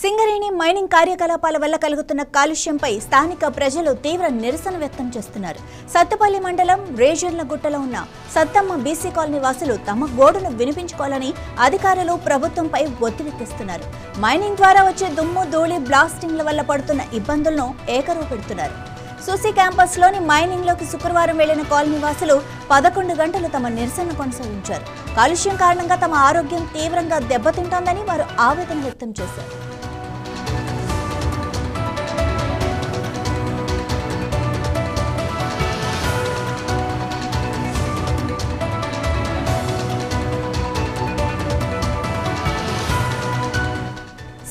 Singareni mining కార్యకలాపాల వల్ల కలుగుతున్న కాలుష్యంపై స్థానిక ప్రజలు తీవ్ర నిరసన వ్యక్తం చేస్తున్నారు. సత్తపల్లి మండలం రేజర్లగుట్టలో ఉన్న సత్తమ్మ బీసీ కాలనీ వాసులు తమ గోడును వినిపించుకోవాలని అధికారులు ప్రభుత్వంపై ఒత్తిడి తెస్తున్నారు. మైనింగ్ ద్వారా వచ్చే దుమ్ము ధూళి బ్లాస్టింగ్ల వల్ల పడుతున్న ఇబ్బందులను ఏకరువు పెడుతున్నారు. సుసి క్యాంపస్ లోని మైనింగ్ లోకి శుక్రవారం వెళ్లిన కాలనీ వాసులు 11 గంటలు తమ నిరసన కొనసాగించారు. కాలుష్యం కారణంగా తమ ఆరోగ్యం తీవ్రంగా దెబ్బతింటోందని వారు ఆవేదన వ్యక్తం చేశారు.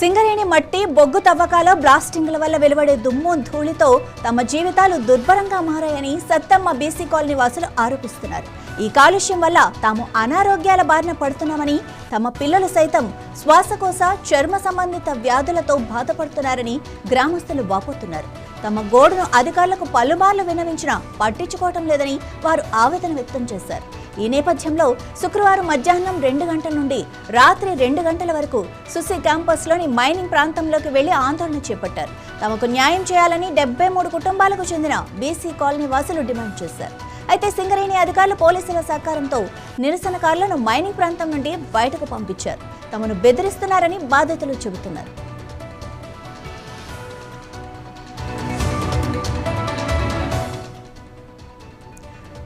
సింగరేణి మట్టి బొగ్గు తవ్వకాల బ్లాస్టింగ్ల వల్ల వెలువడే దుమ్ము ధూళితో తమ జీవితాలు దుర్భరంగా మారాయని సత్తమ్మ బీసీ కాలనీ వాసులు ఆరోపిస్తున్నారు. ఈ కాలుష్యం వల్ల తాము అనారోగ్యాల బారిన పడుతున్నామని, తమ పిల్లలు సైతం శ్వాసకోశ చర్మ సంబంధిత వ్యాధులతో బాధపడుతున్నారని గ్రామస్తులు వాపోతున్నారు. తమ గోడును అధికారులకు పలుమార్లు విన్నవించినా పట్టించుకోవటం లేదని వారు ఆవేదన వ్యక్తం చేశారు. ఈ నేపథ్యంలో శుక్రవారం మధ్యాహ్నం 2 గంటల నుండి రాత్రి 2 గంటల వరకు సుసి క్యాంపస్లోని మైనింగ్ ప్రాంతంలోకి వెళ్లి ఆందోళన చేపట్టారు. తమకు న్యాయం చేయాలని 73 కుటుంబాలకు చెందిన బీసీ కాలనీ వాసులు డిమాండ్ చేశారు. అయితే సింగరేణి అధికారులు పోలీసుల సహకారంతో నిరసనకారులను మైనింగ్ ప్రాంతం నుండి బయటకు పంపించారు. తమను బెదిరిస్తున్నారని బాధితులు చెబుతున్నారు.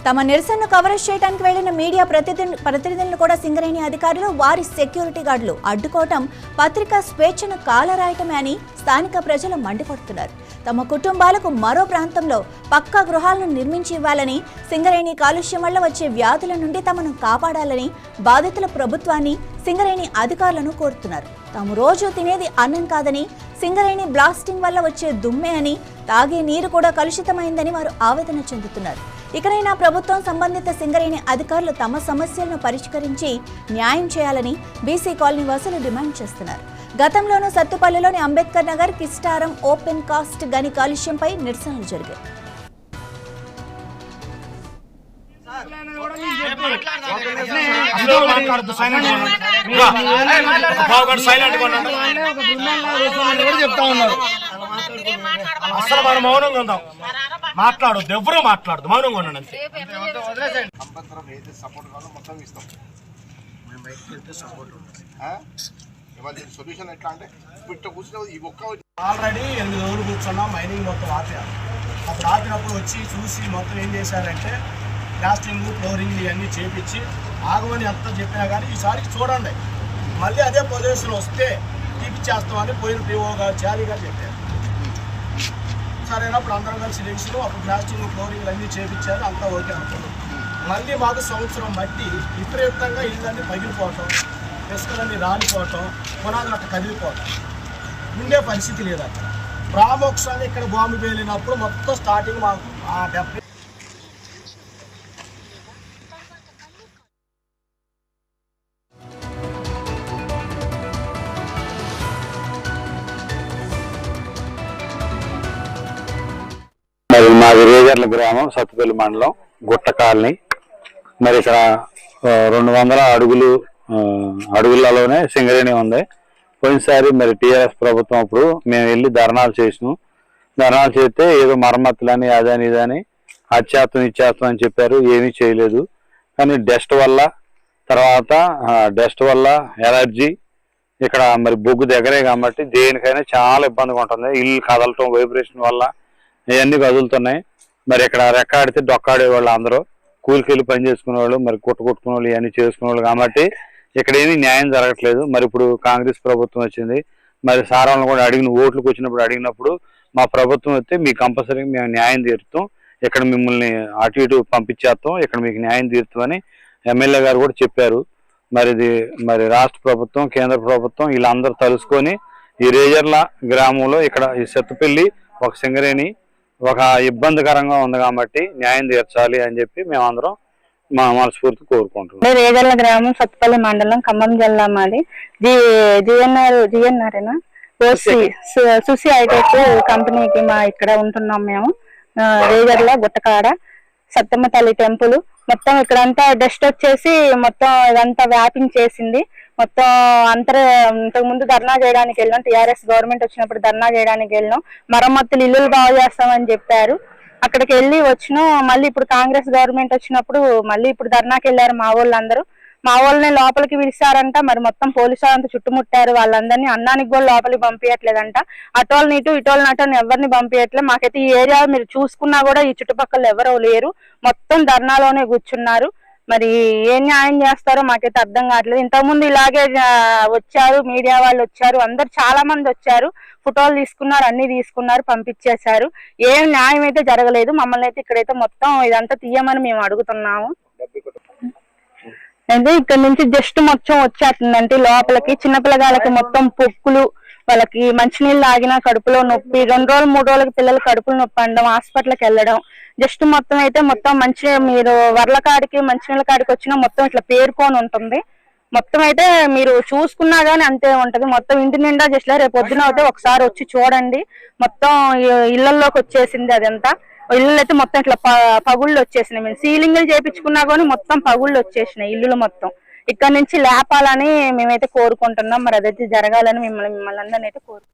తమ నిరసనను కవరేజ్ చేయడానికి వెళ్లిన మీడియా ప్రతినిధులను కూడా సింగరేణి అధికారులు వారి సెక్యూరిటీ గార్డులు అడ్డుకోవటం పత్రికా స్వేచ్ఛను కాలరాయటమే అని స్థానిక ప్రజలు మండిపడుతున్నారు. తమ కుటుంబాలకు మరో ప్రాంతంలో పక్కా గృహాలను నిర్మించి ఇవ్వాలని, సింగరేణి కాలుష్యం వల్ల వచ్చే వ్యాధుల నుండి తమను కాపాడాలని బాధితుల ప్రభుత్వాన్ని, సింగరేణి అధికారులను కోరుతున్నారు. తాము రోజు తినేది అన్నం కాదని, సింగరేణి బ్లాస్టింగ్ వల్ల వచ్చే దుమ్మే అని, తాగే నీరు కూడా కలుషితమైందని వారు ఆవేదన చెందుతున్నారు. ఇకనైనా ప్రభుత్వం సంబంధిత సింగరేణి అధికారులు తమ సమస్యలను పరిష్కరించి న్యాయం చేయాలని బీసీ కాలనీ వాసులు డిమాండ్ చేస్తున్నారు. గతంలోనూ సత్తుపల్లిలోని అంబేద్కర్ నగర్, కిస్టారం ఓపెన్ కాస్ట్ గని కాలుష్యంపై నిరసనలు జరిగాయి. అసలు మనం మౌనంగా ఉందాం, మాట్లాడొద్దు, ఎవరు మాట్లాడదు, మౌనంగా ఉన్నాను అంతే. సొల్యూషన్ ఎట్లా అంటే ఆల్రెడీ 8 రోజులు కూర్చున్నాం, మైనింగ్ మొత్తం ఆపారు. అప్పుడు ఆపినప్పుడు వచ్చి చూసి మొత్తం ఏం చేశారంటే ప్లాస్టింగ్, ఫ్లోరింగ్ ఇవన్నీ చేపించి ఆగమని ఎంత చెప్పినా కానీ ఈసారికి చూడండి మళ్ళీ అదే పొజిషన్ వస్తే తీపిచ్చేస్తామని పోయిన పిఓ గారు చాలీ గారు చెప్పారు. సరేనప్పుడు అందరం కలిసి లెగిసినాం. అప్పుడు ప్లాస్టింగ్, ఫ్లోరింగ్ అన్నీ చేపించారు, అంతా ఓకే అనుకున్నాం. మళ్ళీ మాకు సంవత్సరం మట్టి విపరీతంగా ఇళ్ళన్నీ పగిలిపోవటం, ఇసుకలన్నీ రాలిపోవటం, పునాదులు అట్లా కదిలిపోవటం, ఉండే పరిస్థితి లేదు అక్కడ. ప్రామోక్షాన్ని ఇక్కడ బాంబు పేలినప్పుడు మొత్తం స్టార్టింగ్ మాకు ఆ 70 మాది రేజర్ల గ్రామం, సత్తుపల్లి మండలం, గుట్ట కాలనీ. మరి ఇక్కడ 200 అడుగులలోనే సింగరేణి ఉంది. పోయినసారి మరి టీఆర్ఎస్ ప్రభుత్వం అప్పుడు మేము వెళ్ళి ధర్నాలు చేసినాం. ధర్నాలు చేస్తే ఏదో మరమ్మతులని అదని ఇదని ఇచ్చేస్తాం అని చెప్పారు. ఏమీ చేయలేదు. కానీ డస్ట్ వల్ల ఎలర్జీ, ఇక్కడ మరి బొగ్గు దగ్గరే కాబట్టి దేనికైనా చాలా ఇబ్బందిగా ఉంటుంది. ఇల్లు కదలటం, వైబ్రేషన్ వల్ల ఇవన్నీ కదులుతున్నాయి. మరి ఇక్కడ రెక్కాడితే డొక్కాడే వాళ్ళు అందరూ కూలికి వెళ్ళి పని చేసుకునే వాళ్ళు, మరి కొట్టుకునే వాళ్ళు, ఇవన్నీ చేసుకునే వాళ్ళు కాబట్టి ఇక్కడ ఏమీ న్యాయం జరగట్లేదు. మరి ఇప్పుడు కాంగ్రెస్ ప్రభుత్వం వచ్చింది. మరి సారాలను కూడా ఓట్లకు అడిగినప్పుడు మా ప్రభుత్వం వస్తే మీకు కంపల్సరీగా మేము న్యాయం తీరుతాం, ఇక్కడ మిమ్మల్ని అటు ఇటు పంపించేస్తాం, ఇక్కడ మీకు న్యాయం తీరుతామని ఎమ్మెల్యే గారు కూడా చెప్పారు. మరి రాష్ట్ర ప్రభుత్వం, కేంద్ర ప్రభుత్వం వీళ్ళందరూ తలుసుకొని ఈ రేజర్ల గ్రామంలో ఇక్కడ ఈ సత్తుపల్లి ఒక సింగరేణి ఒక ఇబ్బందికరంగా ఉంది కాబట్టి న్యాయం తీర్చాలి అని చెప్పి మేమందరం మా మనస్ఫూర్తి కోరుకుంటున్నాం. రేజర్ల గ్రామం, సత్తుపల్లి మండలం, ఖమ్మం జిల్లా. మాది జిఎన్ఆర్ సుసి హైటెక్ కంపెనీకి మా ఇక్కడ ఉంటున్నాం మేము. రేజర్ల గుట్టకాడ సత్తమ్మ తల్లి టెంపుల్ మొత్తం ఇక్కడంతా డస్ట్ వచ్చేసి మొత్తం ఇదంతా వ్యాపించేసింది. మొత్తం ఇంతకు ముందు ధర్నా చేయడానికి వెళ్ళాం. టీఆర్ఎస్ గవర్నమెంట్ వచ్చినప్పుడు ధర్నా చేయడానికి వెళ్ళాం. మరమ్మతులు ఇల్లులు బాగు చేస్తామని చెప్పారు. అక్కడికి వెళ్ళి వచ్చినాం. మళ్ళీ ఇప్పుడు కాంగ్రెస్ గవర్నమెంట్ వచ్చినప్పుడు మళ్ళీ ఇప్పుడు ధర్నాకి వెళ్ళారు మా వాళ్ళందరూ. మా వాళ్ళని లోపలికి పిలిచారంట. మరి మొత్తం పోలీసు వాళ్ళంతా చుట్టుముట్టారు. వాళ్ళందరినీ అన్నానికి కూడా లోపలికి పంపించట్లేదంట. అటోళ్ళని ఇటు ఇటోళ్ళని అటోని ఎవరిని పంపించట్లేదు. మాకైతే ఈ ఏరియా మీరు చూసుకున్నా కూడా ఈ చుట్టుపక్కల ఎవరో లేరు. మొత్తం ధర్నాలోనే కూర్చున్నారు. మరి ఏం న్యాయం చేస్తారో మాకైతే అర్థం కావట్లేదు. ఇంతకుముందు ఇలాగే వచ్చారు, మీడియా వాళ్ళు వచ్చారు, అందరు చాలా మంది వచ్చారు, ఫోటోలు తీసుకున్నారు, అన్ని తీసుకున్నారు, పంపించేశారు. ఏం న్యాయం అయితే జరగలేదు. మమ్మల్ని అయితే ఇక్కడైతే మొత్తం ఇదంతా తీయమని మేము అడుగుతున్నాము. అయితే ఇక్కడ నుంచి జస్ట్ మొత్తం వచ్చేస్తుందంటే లోపలికి చిన్నపిల్లగాళ్ళకి మొత్తం పొక్కులు, వాళ్ళకి మంచినీళ్ళు తాగినా కడుపులో నొప్పి, 2 రోజులు 3 రోజులకి పిల్లలు కడుపులో నొప్పి అనడం, హాస్పిటల్కి వెళ్ళడం. జస్ట్ మొత్తం అయితే మొత్తం మంచి మీరు వర్ల కాడికి మంచినీళ్ళ కాడికి వచ్చినా మొత్తం ఇట్లా పేరుకొని ఉంటుంది. మొత్తం అయితే మీరు చూసుకున్నా గానీ అంతే ఉంటది. మొత్తం ఇంటి నిండా జస్ట్ రేపు పొద్దున అయితే ఒకసారి వచ్చి చూడండి. మొత్తం ఇళ్లలోకి వచ్చేసింది అదంతా. ఇల్లు అయితే మొత్తం ఇట్లా పగుళ్ళు వచ్చేసినాయి. మేము సీలింగ్లు చేయించుకున్నా కానీ మొత్తం పగుళ్ళు వచ్చేసినాయి ఇల్లులు మొత్తం. ఇక్కడ నుంచి లేపాలని మేమైతే కోరుకుంటున్నాం. మరి అదైతే జరగాలని మిమ్మల్ని అందరినీ అయితే కోరుకుంటున్నాం.